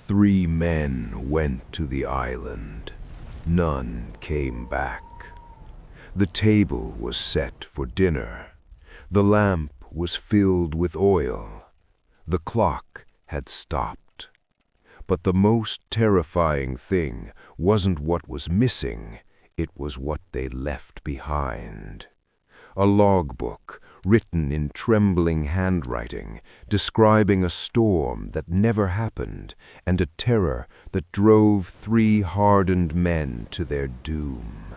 3 men went to the island. None came back. The table was set for dinner. The lamp was filled with oil. The clock had stopped. But the most terrifying thing wasn't what was missing, it was what they left behind. A logbook, written in trembling handwriting, describing a storm that never happened and a terror that drove 3 hardened men to their doom.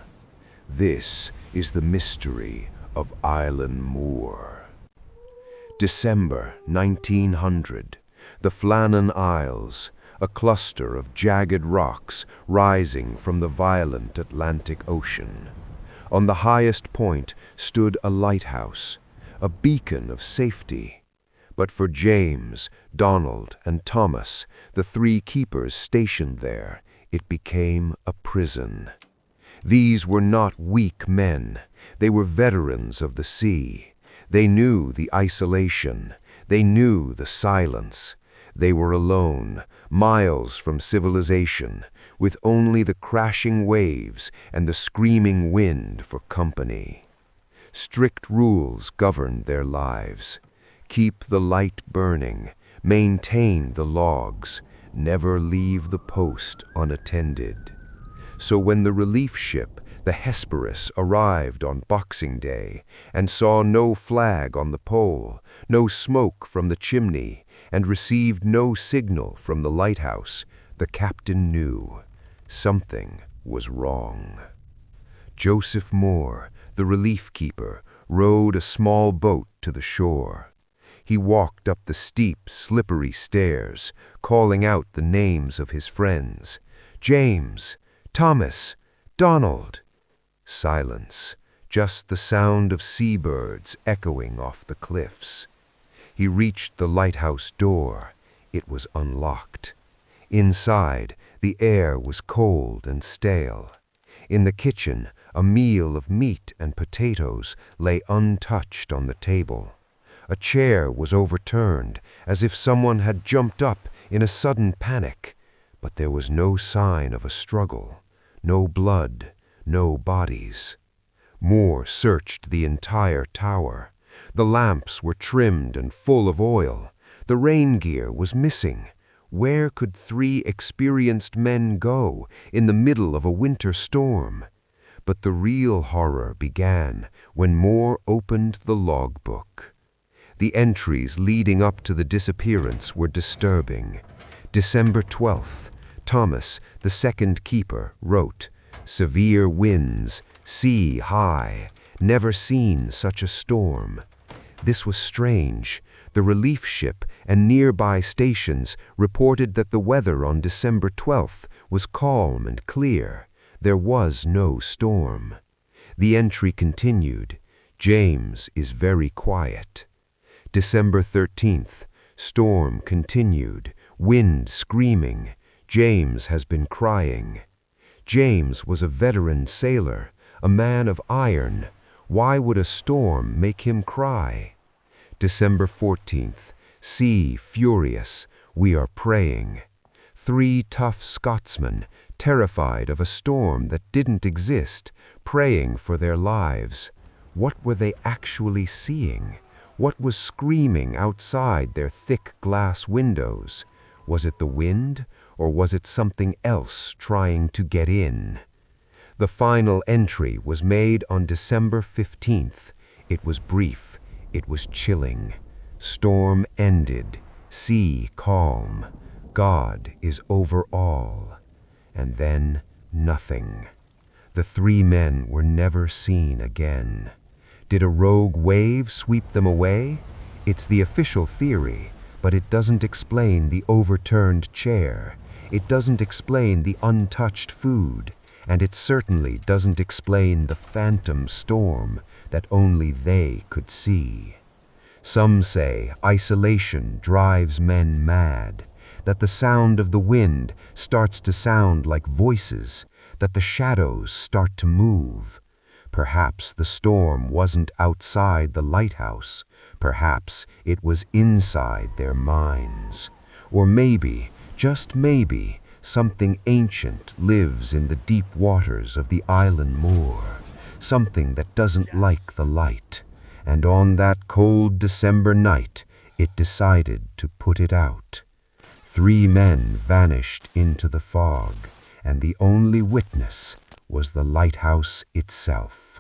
This is the mystery of Eilean Mor. December 1900, the Flannan Isles, a cluster of jagged rocks rising from the violent Atlantic Ocean. On the highest point stood a lighthouse, a beacon of safety. But for James, Donald, and Thomas, the 3 keepers stationed there, it became a prison. These were not weak men. They were veterans of the sea. They knew the isolation. They knew the silence. They were alone, miles from civilization, with only the crashing waves and the screaming wind for company. Strict rules governed their lives. Keep the light burning, maintain the logs, never leave the post unattended. So when the relief ship, the Hesperus, arrived on Boxing Day and saw no flag on the pole, no smoke from the chimney, and received no signal from the lighthouse, the captain knew something was wrong. Joseph Moore, the relief keeper, rowed a small boat to the shore. He walked up the steep, slippery stairs, calling out the names of his friends. James, Thomas, Donald. Silence, just the sound of seabirds echoing off the cliffs. He reached the lighthouse door. It was unlocked. Inside, the air was cold and stale. In the kitchen, a meal of meat and potatoes lay untouched on the table. A chair was overturned, as if someone had jumped up in a sudden panic. But there was no sign of a struggle, no blood, no bodies. Moore searched the entire tower. The lamps were trimmed and full of oil. The rain gear was missing. Where could 3 experienced men go in the middle of a winter storm? But the real horror began when Moore opened the logbook. The entries leading up to the disappearance were disturbing. December 12th, Thomas, the 2nd keeper, wrote, "Severe winds, sea high, never seen such a storm." This was strange. The relief ship and nearby stations reported that the weather on December 12th was calm and clear. There was no storm. The entry continued, "James is very quiet." December 13th, storm continued, wind screaming. James has been crying. James was a veteran sailor, a man of iron. Why would a storm make him cry? December 14th, sea furious, we are praying. 3 tough Scotsmen, terrified of a storm that didn't exist, praying for their lives. What were they actually seeing? What was screaming outside their thick glass windows? Was it the wind, or was it something else trying to get in? The final entry was made on December 15th. It was brief. It was chilling. Storm ended. Sea calm. God is over all. And then nothing. The 3 men were never seen again. Did a rogue wave sweep them away? It's the official theory, but it doesn't explain the overturned chair. It doesn't explain the untouched food. And it certainly doesn't explain the phantom storm that only they could see. Some say isolation drives men mad, that the sound of the wind starts to sound like voices, that the shadows start to move. Perhaps the storm wasn't outside the lighthouse. Perhaps it was inside their minds. Or maybe Just maybe, something ancient lives in the deep waters of the Eilean Mor, something that doesn't like the light, and on that cold December night it decided to put it out. 3 men vanished into the fog, and the only witness was the lighthouse itself.